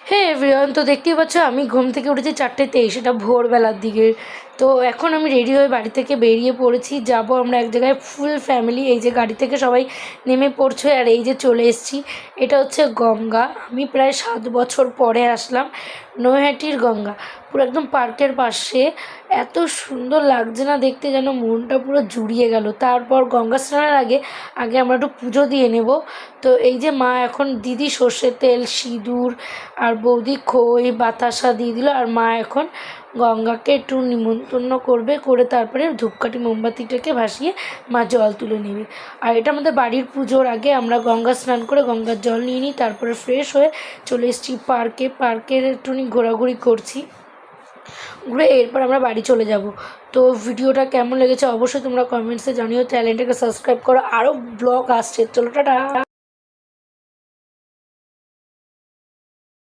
হে everyone, তো দেখতেই পাচ্ছ আমি ঘুম থেকে উঠেছি 4:23, এটা ভোরবেলার দিকে। তো এখন আমি রেডি হয়ে বাড়ি থেকে বেরিয়ে পড়েছি, যাব আমরা এক জায়গায় ফুল ফ্যামিলি। এই যে গাড়ি থেকে সবাই নেমে পড়ছে আর এই যে চলে এসেছি। এটা হচ্ছে গঙ্গা। আমি প্রায় 7 বছর পরে আসলাম নৈহাটির গঙ্গা, পুরো একদম পার্কের পাশে। এত সুন্দর লাগছে না দেখতে, যেন মনটা পুরো জুড়িয়ে গেল। তারপর গঙ্গা স্নানের আগে আগে আমরা একটু পুজো দিয়ে নেব। তো এই যে মা এখন দিদি সর্ষের তেল, সিঁদুর আর বৌদি খই বাতাসা দিয়ে দিল। আর মা এখন গঙ্গাকে একটু নিমন্ত্রণ করবে, করে তারপরে ধূপকাঠি মোমবাতিটাকে ভাসিয়ে মা জল তুলে নেবে। আর এটা আমাদের বাড়ির পুজোর আগে আমরা গঙ্গা স্নান করে গঙ্গার জল নিয়ে নিই, তারপরে ফ্রেশ হয়ে চলে এসেছি পার্কের একটুখানি ঘোরাঘুরি করছি। ঘুরে এরপর আমরা বাড়ি চলে যাব। তো ভিডিওটা কেমন লেগেছে অবশ্যই তোমরা কমেন্টসে জানিও। চ্যানেলটাকে সাবস্ক্রাইব করো, আরও ব্লগ আসছে। চলো টাটা।